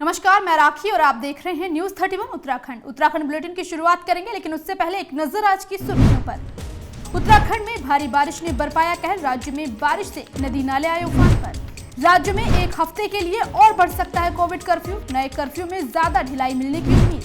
नमस्कार, मैं राखी और आप देख रहे हैं न्यूज 31 उत्तराखंड बुलेटिन की शुरुआत करेंगे, लेकिन उससे पहले एक नजर आज की सुर्खियों पर। उत्तराखंड में भारी बारिश ने बरपाया कहर। राज्य में बारिश से नदी नाले आए उफान पर। राज्य में एक हफ्ते के लिए और बढ़ सकता है कोविड कर्फ्यू। नए कर्फ्यू में ज्यादा ढिलाई मिलने की उम्मीद।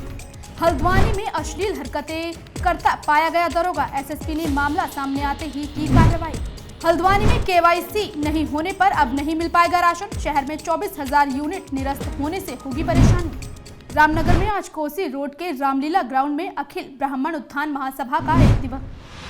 हल्द्वानी में अश्लील हरकतें करता पाया गया दरोगा। एसएसपी ने मामला सामने आते ही की कार्रवाई। हल्द्वानी में केवाईसी नहीं होने पर अब नहीं मिल पाएगा राशन। शहर में 24,000 यूनिट निरस्त होने से होगी परेशानी। रामनगर में आज कोसी रोड के रामलीला ग्राउंड में अखिल ब्राह्मण उत्थान महासभा का एक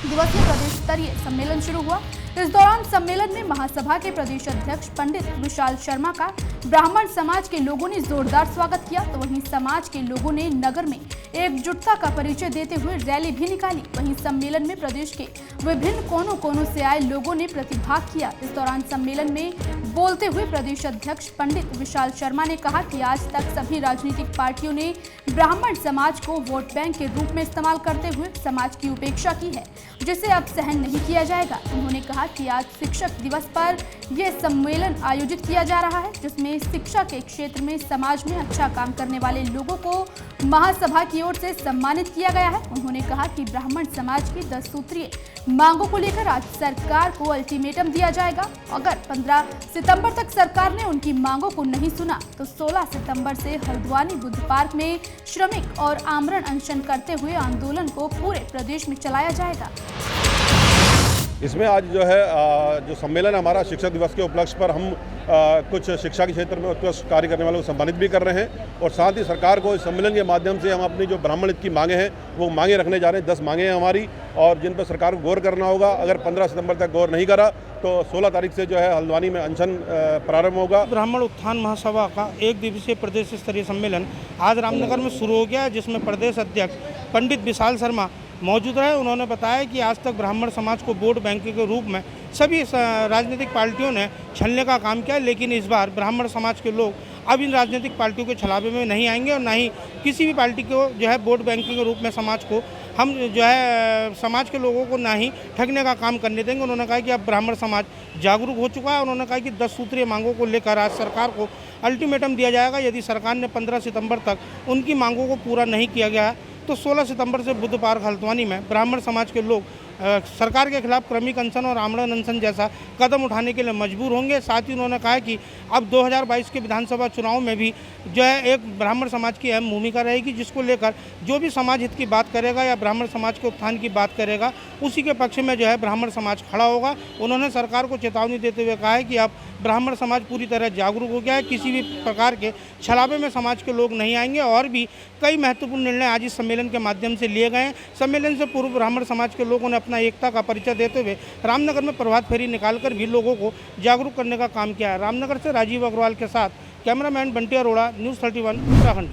दिवसीय प्रदेश स्तरीय सम्मेलन शुरू हुआ। इस दौरान सम्मेलन में महासभा के प्रदेश अध्यक्ष पंडित विशाल शर्मा का ब्राह्मण समाज के लोगों ने जोरदार स्वागत किया, तो वहीं समाज के लोगों ने नगर में एकजुटता का परिचय देते हुए रैली भी निकाली। वहीं सम्मेलन में प्रदेश के विभिन्न कोनों से आए लोगों ने प्रतिभाग किया। इस दौरान सम्मेलन में बोलते हुए प्रदेश अध्यक्ष पंडित विशाल शर्मा ने कहा कि आज तक सभी राजनीतिक पार्टियों ने ब्राह्मण समाज को वोट बैंक के रूप में इस्तेमाल करते हुए समाज की उपेक्षा की है, जिसे अब सहन नहीं किया जाएगा। उन्होंने कहा कि आज शिक्षक दिवस पर यह सम्मेलन आयोजित किया जा रहा है, जिसमें शिक्षा के क्षेत्र में समाज में अच्छा काम करने वाले लोगों को महासभा की ओर से सम्मानित किया गया है। उन्होंने कहा कि ब्राह्मण समाज की 10 सूत्रीय मांगों को लेकर आज सरकार को अल्टीमेटम दिया जाएगा। अगर 15 सितंबर तक सरकार ने उनकी मांगों को नहीं सुना तो 16 सितंबर से हल्द्वानी बुद्ध पार्क में श्रमिक और आमरण अनशन करते हुए आंदोलन को पूरे प्रदेश में चलाया जाएगा। इसमें आज जो है जो सम्मेलन हमारा शिक्षक दिवस के उपलक्ष्य पर हम कुछ शिक्षा के क्षेत्र में उत्कृष्ट कार्य करने वालों को सम्मानित भी कर रहे हैं, और साथ ही सरकार को इस सम्मेलन के माध्यम से हम अपनी जो ब्राह्मण हित की मांगे हैं वो मांगे रखने जा रहे हैं। 10 मांगे हैं हमारी, और जिन पर सरकार को गौर करना होगा। अगर 15 सितंबर तक गौर नहीं करा तो 16 तारीख से जो है हल्द्वानी में अनशन प्रारंभ होगा। ब्राह्मण उत्थान महासभा का एक दिवसीय प्रदेश स्तरीय सम्मेलन आज रामनगर में शुरू हो गया, जिसमें प्रदेश अध्यक्ष पंडित विशाल शर्मा मौजूद रहे। उन्होंने बताया कि आज तक ब्राह्मण समाज को वोट बैंक के रूप में सभी राजनीतिक पार्टियों ने छलने का काम किया, लेकिन इस बार ब्राह्मण समाज के लोग अब इन राजनीतिक पार्टियों के छलावे में नहीं आएंगे और ना ही किसी भी पार्टी को जो है वोट बैंक के रूप में समाज को हम जो है समाज के लोगों को ना ही ठगने का काम करने देंगे। उन्होंने कहा कि अब ब्राह्मण समाज जागरूक हो चुका है। उन्होंने कहा कि 10 सूत्रीय मांगों को लेकर आज सरकार को अल्टीमेटम दिया जाएगा। यदि सरकार ने 15 सितंबर तक उनकी मांगों को पूरा नहीं किया गया तो 16 सितंबर से बुद्ध पार्क हल्द्वानी में ब्राह्मण समाज के लोग सरकार के खिलाफ क्रमिक अनशन और आमरण अनशन जैसा कदम उठाने के लिए मजबूर होंगे। साथ ही उन्होंने कहा कि अब 2022 के विधानसभा चुनाव में भी जो है एक ब्राह्मण समाज की अहम भूमिका रहेगी, जिसको लेकर जो भी समाज हित की बात करेगा या ब्राह्मण समाज के उत्थान की बात करेगा उसी के पक्ष में जो है ब्राह्मण समाज खड़ा होगा। उन्होंने सरकार को चेतावनी देते हुए कहा है कि अब ब्राह्मण समाज पूरी तरह जागरूक हो गया है, किसी भी प्रकार के छलावे में समाज के लोग नहीं आएंगे। और भी कई महत्वपूर्ण निर्णय आज इस सम्मेलन के माध्यम से लिए गए हैं। सम्मेलन से पूर्व ब्राह्मण समाज के लोगों ने अपना एकता का परिचय देते हुए रामनगर में प्रभात फेरी निकालकर भी लोगों को जागरूक करने का काम किया है। रामनगर से राजीव अग्रवाल के साथ कैमरामैन बंटी अरोड़ा, न्यूज़ 31 उत्तराखंड।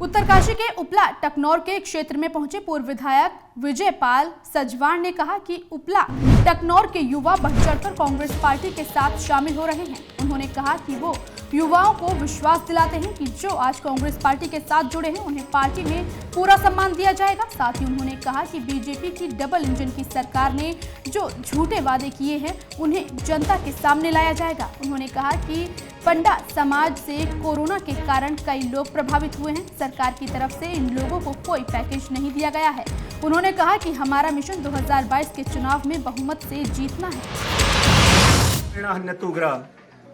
उत्तरकाशी के उपला टकनौर के क्षेत्र में पहुंचे पूर्व विधायक विजयपाल सजवाण ने कहा कि उपला टकनौर के युवा बढ़ चढ़कर कांग्रेस पार्टी के साथ शामिल हो रहे हैं। उन्होंने कहा कि वो युवाओं को विश्वास दिलाते हैं कि जो आज कांग्रेस पार्टी के साथ जुड़े हैं उन्हें पार्टी में पूरा सम्मान दिया जाएगा। साथ ही उन्होंने कहा कि बीजेपी की डबल इंजन की सरकार ने जो झूठे वादे किए हैं उन्हें जनता के सामने लाया जाएगा। उन्होंने कहा कि पंडा समाज से कोरोना के कारण कई लोग प्रभावित हुए हैं। सरकार की तरफ से इन लोगों को कोई पैकेज नहीं दिया गया है। उन्होंने कहा कि हमारा मिशन 2022 के चुनाव में बहुमत से जीतना है।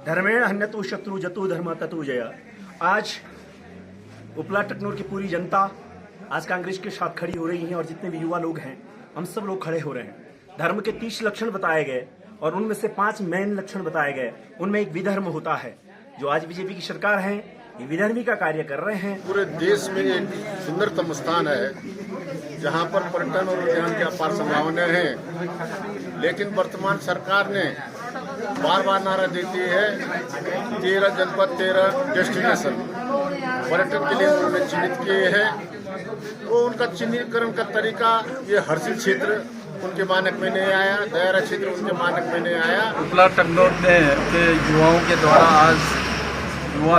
धर्मेण हन्यतु शत्रु जतु धर्म ततु जया। आज उपला टकनौर की पूरी जनता आज कांग्रेस के साथ खड़ी हो रही है, और जितने भी युवा लोग हैं हम सब लोग खड़े हो रहे हैं। धर्म के 30 लक्षण बताए गए और उनमें से 5 मेन लक्षण बताए गए। उनमें एक विधर्म होता है। जो आज बीजेपी की सरकार है ये विधर्मी का कार्य कर रहे हैं। पूरे देश में एक सुंदरतम स्थान है जहां पर पर्यटन और उद्यान की अपार संभावनाएं हैं, लेकिन वर्तमान सरकार ने बार बार नारा देती है 13 जनपद 13 डेस्टिनेशन पर्यटन के लिए उन्होंने चिन्हित किए हैं। वो उनका चिन्हीकरण का तरीका ये हर्षिल क्षेत्र उनके मानक में नहीं आया, दायरा क्षेत्र उनके मानक में नहीं आया। उपला टकनौर के युवाओं के द्वारा आज युवा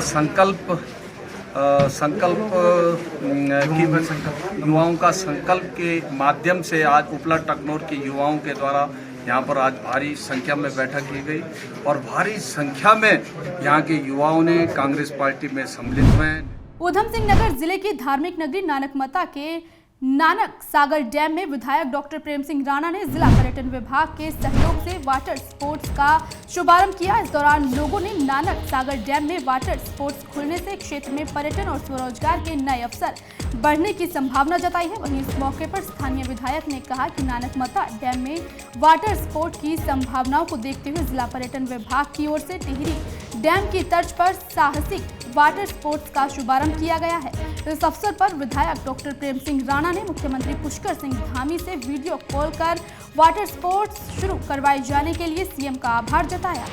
युवाओं का संकल्प के माध्यम से आज उपला टकनौर के युवाओं के द्वारा यहाँ पर आज भारी संख्या में बैठक की गई, और भारी संख्या में यहाँ के युवाओं ने कांग्रेस पार्टी में सम्मिलित हुए हैं। ऊधम सिंह नगर जिले की धार्मिक नगरी नानकमता के नानक सागर डैम में विधायक डॉक्टर प्रेम सिंह राणा ने जिला पर्यटन विभाग के सहयोग से वाटर स्पोर्ट्स का शुभारंभ किया। इस दौरान लोगों ने नानक सागर डैम में वाटर स्पोर्ट्स खुलने से क्षेत्र में पर्यटन और स्वरोजगार के नए अवसर बढ़ने की संभावना जताई है। वहीं इस मौके पर स्थानीय विधायक ने कहा कि नानकमता डैम में वाटर स्पोर्ट की संभावनाओं को देखते हुए जिला पर्यटन विभाग की ओर से टिहरी डैम की तर्ज पर साहसिक वाटर स्पोर्ट्स का शुभारंभ किया गया है। इस अवसर पर विधायक डॉक्टर प्रेम सिंह राणा ने मुख्यमंत्री पुष्कर सिंह धामी से वीडियो कॉल कर वाटर स्पोर्ट्स शुरू करवाए जाने के लिए सीएम का आभार जताया।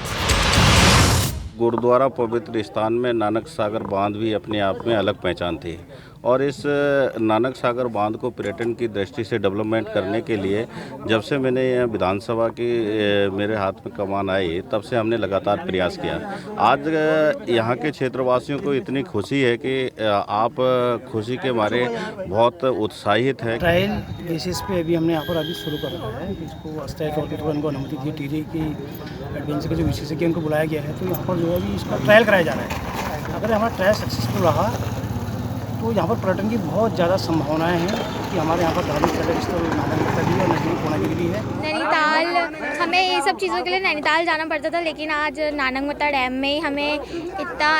गुरुद्वारा पवित्र स्थान में नानक सागर बांध भी अपने आप में अलग पहचान थी और इस नानक सागर बांध को पर्यटन की दृष्टि से डेवलपमेंट करने के लिए जब से मैंने विधानसभा की मेरे हाथ में कमान आई तब से हमने लगातार प्रयास किया। आज यहाँ के क्षेत्रवासियों को इतनी खुशी है कि आप खुशी के मारे बहुत उत्साहित हैं। ट्रायल बेसिस पे अभी हमने यहाँ पर अभी शुरू कर रहा है, इसको स्थायी तौर पर उनको अनुमति दी, टिहरी की एडवेंचर के जो विशेषज्ञ उनको बुलाया गया है, तो यहाँ पर जो है अभी इसका ट्रायल कराया जा रहा है। अगर हमारा ट्रायल सक्सेसफुल रहा तो यहाँ पर पर्यटन की बहुत ज़्यादा संभावनाएं हैं कि हमारे यहाँ पर धार्मिक पर्यटन स्थल नानकमता भी है, नजदीक पूर्णागिरी भी है। नैनीताल हमें ये सब चीज़ों के लिए नैनीताल जाना पड़ता था, लेकिन आज नानकमता डैम में ही हमें इतना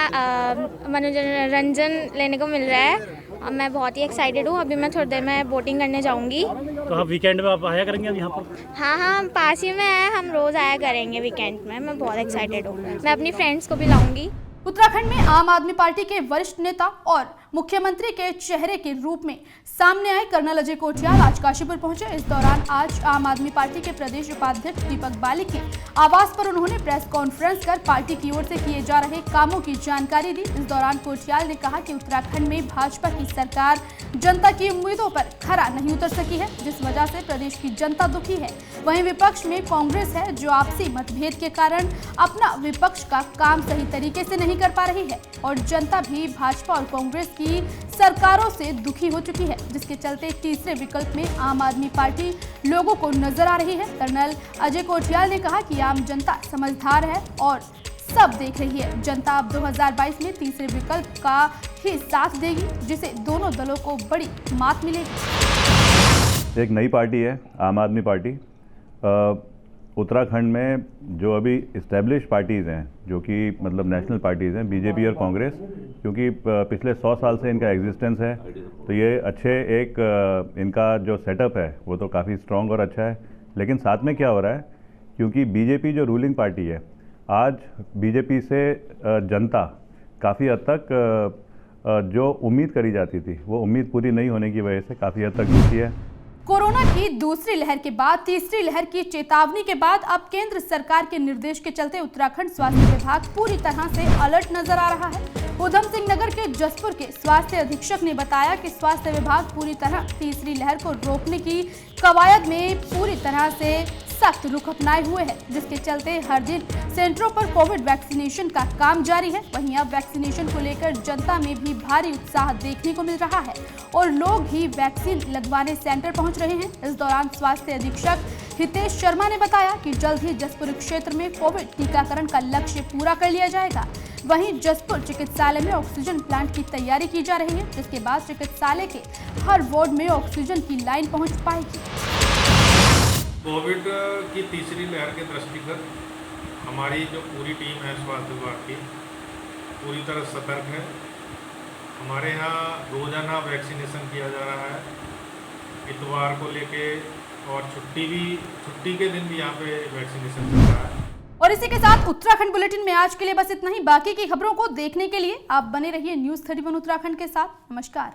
मनोरंजन लेने को मिल रहा है। मैं बहुत ही एक्साइटेड हूँ। अभी मैं थोड़ी देर में बोटिंग करने जाऊँगी। तो आप वीकेंड में आप आया करेंगे अब यहाँ पर? हाँ, पास ही में है, हम रोज़ आया करेंगे वीकेंड में। मैं बहुत एक्साइटेड हूँ। मैं अपनी फ्रेंड्स को भी लाऊंगी। उत्तराखंड में आम आदमी पार्टी के वरिष्ठ नेता और मुख्यमंत्री के चेहरे के रूप में सामने आए कर्नल अजय कोठियाल आज काशीपुर पहुंचे। इस दौरान आज आम आदमी पार्टी के प्रदेश उपाध्यक्ष दीपक बालिक के आवास पर उन्होंने प्रेस कॉन्फ्रेंस कर पार्टी की ओर से किए जा रहे कामों की जानकारी दी। इस दौरान कोठियाल ने कहा कि उत्तराखंड में भाजपा की सरकार जनता की उम्मीदों पर खरा नहीं उतर सकी है, जिस वजह से प्रदेश की जनता दुखी है। वहीं विपक्ष में कांग्रेस है जो आपसी मतभेद के कारण अपना विपक्ष का काम सही तरीके से नहीं कर पा रही है और जनता भी भाजपा और कांग्रेस की सरकारों से दुखी हो चुकी है, जिसके चलते तीसरे विकल्प में आम आदमी पार्टी लोगों को नजर आ रही है। कर्नल अजय कोठियाल ने कहा कि आम जनता समझदार है और सब देख रही है। जनता अब 2022 में तीसरे विकल्प का ही साथ देगी, जिसे दोनों दलों को बड़ी मात मिलेगी। एक नई पार्टी है आम आदमी पार्टी। उत्तराखंड में जो अभी इस्टेब्लिश पार्टीज़ हैं, जो कि मतलब नेशनल पार्टीज़ हैं, बीजेपी और कांग्रेस, क्योंकि पिछले 100 साल से इनका एग्जिस्टेंस है, तो ये अच्छे एक इनका जो सेटअप है वो तो काफ़ी स्ट्रॉन्ग और अच्छा है। लेकिन साथ में क्या हो रहा है, क्योंकि बीजेपी जो रूलिंग पार्टी है, आज बीजेपी से जनता काफ़ी हद तक जो उम्मीद करी जाती थी वो उम्मीद पूरी नहीं होने की वजह से काफ़ी हद तक दुखी है। कोरोना की दूसरी लहर के बाद तीसरी लहर की चेतावनी के बाद अब केंद्र सरकार के निर्देश के चलते उत्तराखंड स्वास्थ्य विभाग पूरी तरह से अलर्ट नजर आ रहा है। ऊधम सिंह नगर के जसपुर के स्वास्थ्य अधीक्षक ने बताया कि स्वास्थ्य विभाग पूरी तरह तीसरी लहर को रोकने की कवायद में पूरी तरह से सख्त रुख अपनाए हुए है, जिसके चलते हर दिन सेंटरों पर कोविड वैक्सीनेशन का काम जारी है। वहीं अब वैक्सीनेशन को लेकर जनता में भी भारी उत्साह देखने को मिल रहा है और लोग ही वैक्सीन लगवाने सेंटर पहुंच रहे हैं। इस दौरान स्वास्थ्य अधीक्षक हितेश शर्मा ने बताया कि जल्द ही जसपुर क्षेत्र में कोविड टीकाकरण का लक्ष्य पूरा कर लिया जाएगा। वहीं जसपुर चिकित्सालय में ऑक्सीजन प्लांट की तैयारी की जा रही है, जिसके बाद चिकित्सालय के हर वार्ड में ऑक्सीजन की लाइन पहुंच पाएगी। कोविड की तीसरी लहर के दृष्टिगत हमारी जो पूरी टीम है स्वास्थ्य विभाग की पूरी तरह सतर्क है। हमारे यहाँ रोजाना वैक्सीनेशन किया जा रहा है, इतवार को लेके, और छुट्टी के दिन भी यहाँ पे वैक्सीनेशन चल रहा है। और इसी के साथ उत्तराखंड बुलेटिन में आज के लिए बस इतना ही। बाकी की खबरों को देखने के लिए आप बने रहिए न्यूज़ 31 उत्तराखंड के साथ। नमस्कार।